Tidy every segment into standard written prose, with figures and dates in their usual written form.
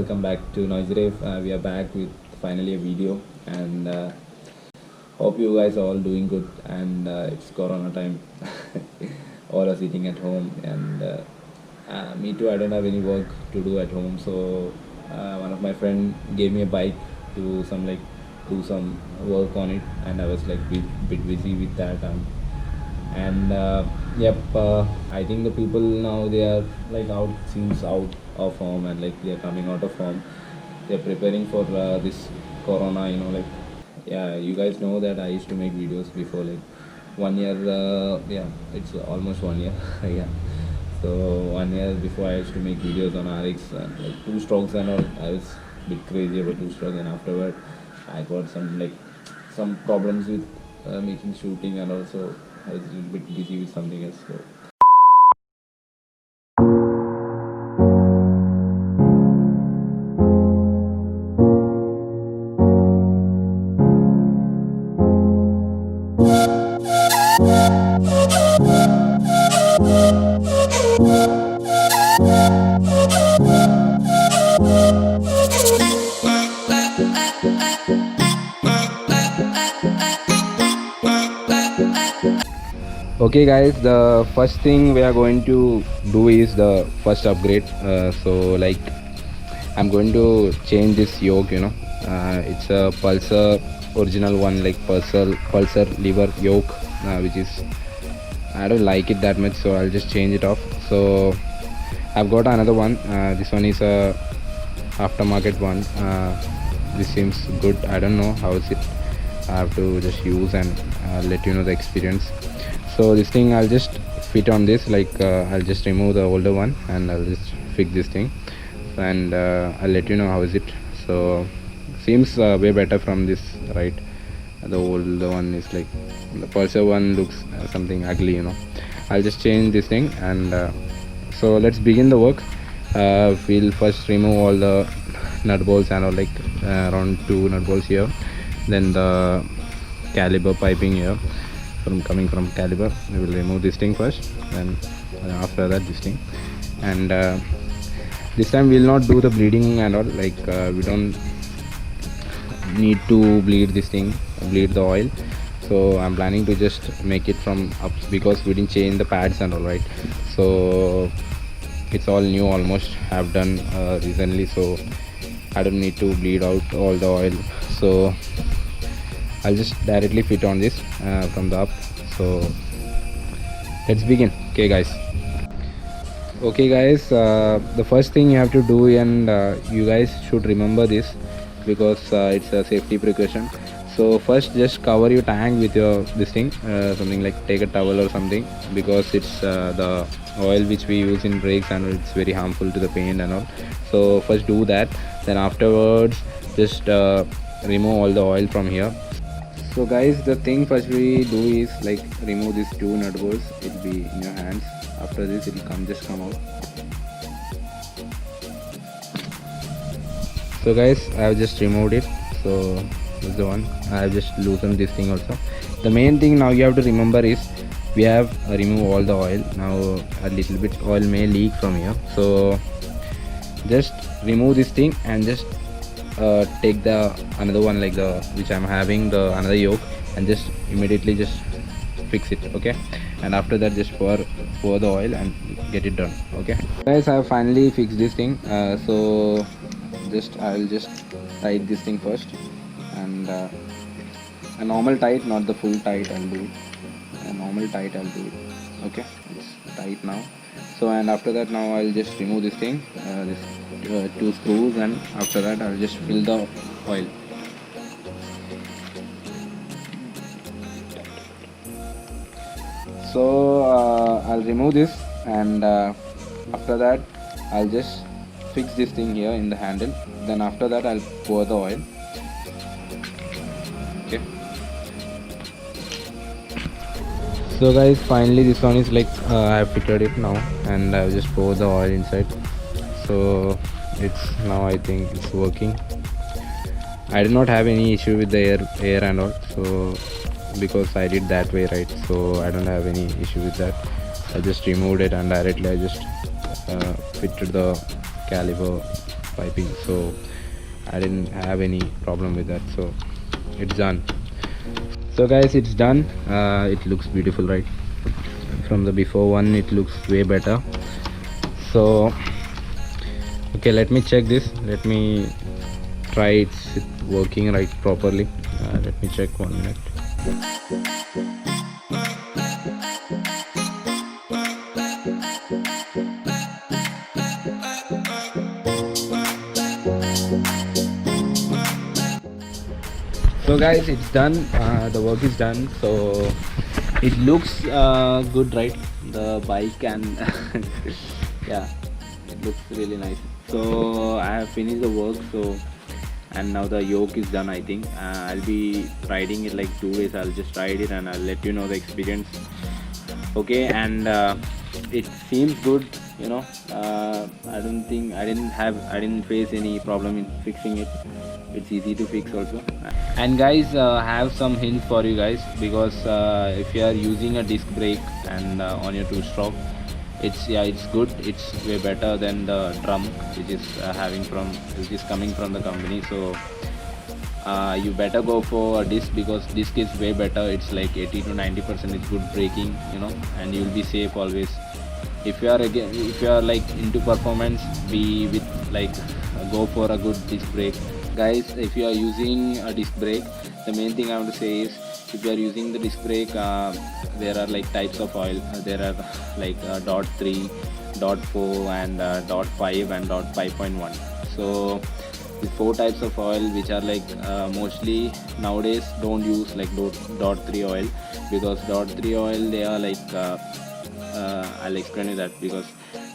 welcome back to Noise Rave. We are back with finally a video, and hope you guys are all doing good. And it's Corona time, all are sitting at home, and me too. I don't have any work to do at home, so one of my friend gave me a bike to do some work on it, and I was like bit busy with that. And yep, I think the people now, they are like out of home, and like they are coming out of home. They're preparing for this corona, like, yeah, you guys know that I used to make videos before, like 1 year. Yeah, it's almost 1 year. Yeah, so 1 year before, I used to make videos on RX, like two strokes and all. I was a bit crazy about two strokes, and afterward I got some problems with making shooting, and also I was a little bit busy with something else. So okay guys, the first thing we are going to do is the first upgrade. So like, I'm going to change this yoke. It's a Pulsar original one, like Pulsar lever yoke, which is, I don't like it that much, so I'll just change it off. So I've got another one. This one is a aftermarket one. This seems good. I don't know how is it. I have to just use and let you know the experience. So this thing I'll just fit on this, like I'll just remove the older one and I'll just fix this thing, and I'll let you know how is it. So seems way better from this, right? The older one is like, the Pulsar one looks something ugly. I'll just change this thing, and so let's begin the work. We'll first remove all the nut bolts and all, like around 2 nut bolts here, then the caliper piping here coming from caliper. We will remove this thing first, then after that this thing. And this time we'll not do the bleeding and all, like we don't need to bleed the oil. So I'm planning to just make it from up, because we didn't change the pads and all, right? So it's all new almost, I've done recently, so I don't need to bleed out all the oil. So I'll just directly fit on this from the up. So let's begin. Okay guys, the first thing you have to do, and you guys should remember this, because it's a safety precaution. So first, just cover your tank with your this thing, something like, take a towel or something, because it's the oil which we use in brakes, and it's very harmful to the paint and all. So first do that, then afterwards just remove all the oil from here. So guys, the thing first we do is like remove these 2 nut bolts. It'll be in your hands. After this, it'll just come out. So guys, I have just removed it. So this is the one. I have just loosened this thing also. The main thing now you have to remember is, we have removed all the oil. Now a little bit oil may leak from here. So just remove this thing and just take the another one, like the which I'm having, the another yoke, and just immediately just fix it. Okay, and after that just pour the oil and get it done. Okay guys, I have finally fixed this thing. So I'll just tight this thing first, and a normal tight, not the full tight. I'll do it a normal tight. I'll do it. Okay, it's tight now. So, and after that, now I'll just remove this thing, this 2 screws, and after that I'll just fill the oil. So I'll remove this, and after that I'll just fix this thing here in the handle. Then after that I'll pour the oil. Okay. So guys, finally this one is like, I have fitted it now, and I've just poured the oil inside. So it's now, I think it's working. I did not have any issue with the air and all, so because I did that way, right? So I don't have any issue with that. I just removed it, and directly I just fitted the caliper piping, so I didn't have any problem with that. So it's done. So guys, it's done. It looks beautiful, right? From the before one it looks way better. So okay, let me check this. Let me try it's working right properly. Let me check 1 minute. So guys, it's done. The work is done. So it looks good, right? The bike and yeah, it looks really nice. So I have finished the work. So and now the yoke is done. I think I'll be riding it like 2 days. I'll just ride it and I'll let you know the experience. Okay, and it seems good. I didn't face any problem in fixing it. It's easy to fix also. And guys, have some hints for you guys, because if you are using a disc brake and on your two stroke, it's good. It's way better than the drum which is coming from the company. So you better go for a disc, because disc is way better. It's like 80 to 90% it's good braking, and you'll be safe always. If you are like into performance, be with like go for a good disc brake. Guys, if you are using a disc brake, the main thing I want to say is, if you are using the disc brake, there are like types of oil. There are like dot 3, dot 4, and dot 5 and dot 5.1. So the 4 types of oil which are like mostly nowadays don't use like dot 3 oil, because dot 3 oil, they are like I'll explain you that, because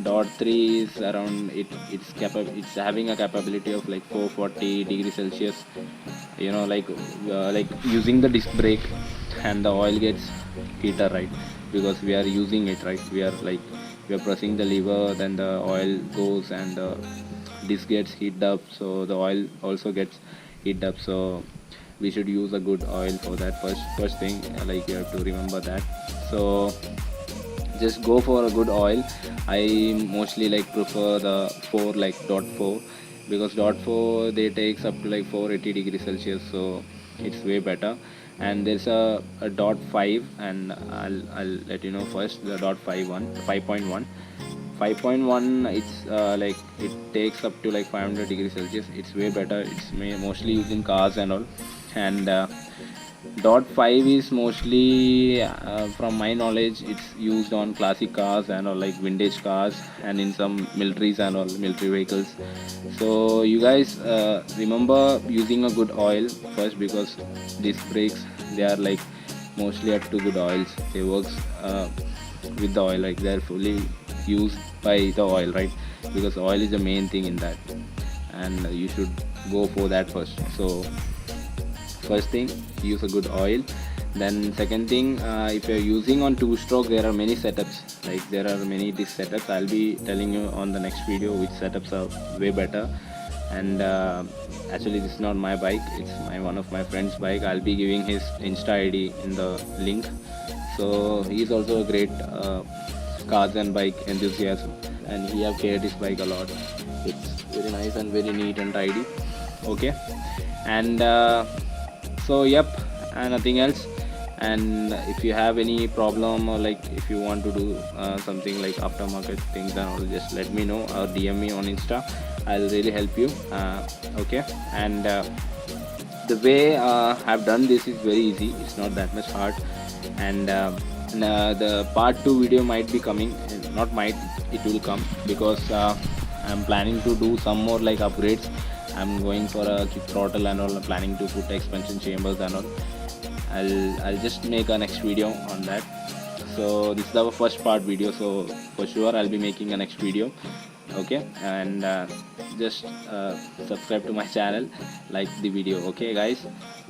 dot 3 is around it's having a capability of like 440 degrees Celsius, like using the disc brake, and the oil gets heater, right? Because we are using it, right? We are pressing the lever, then the oil goes and the disc gets heated up, so the oil also gets heated up. So we should use a good oil for that. First thing, like, you have to remember that. So just go for a good oil. I mostly like prefer the 4, like dot 4, because dot 4 they takes up to like 480 degrees Celsius, so it's way better. And there's a dot 5, and I'll let you know first the dot 5.1. 5.1, it's like it takes up to like 500 degrees Celsius. It's way better. It's mostly used in cars and all. And dot 5 is mostly, from my knowledge, it's used on classic cars and all, like vintage cars, and in some militaries and all, military vehicles. So you guys remember using a good oil first, because these brakes, they are like mostly at two good oils. They works with the oil, like they're fully used by the oil, right? Because oil is the main thing in that, and you should go for that first. So first thing, use a good oil. Then second thing, if you're using on two stroke, there are many setups, like there are many disc setups. I'll be telling you on the next video which setups are way better. And actually, this is not my bike, it's one of my friend's bike. I'll be giving his Insta ID in the link. So he's also a great cars and bike enthusiast, and he have cared his bike a lot. It's very nice and very neat and tidy. Okay. And so yep, and nothing else. And if you have any problem, or like if you want to do something like aftermarket things and all, just let me know or DM me on Insta. I'll really help you. Okay. And the way I've done this is very easy. It's not that much hard. And the part 2 video might be coming. Not might, it will come, because I'm planning to do some more like upgrades. I'm going for a kick throttle and all, planning to put expansion chambers and all. I'll just make a next video on that. So this is our first part video, so for sure I'll be making a next video. Okay. And just subscribe to my channel, like the video. Okay guys,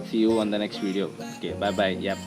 see you on the next video. Okay, bye bye. Yep.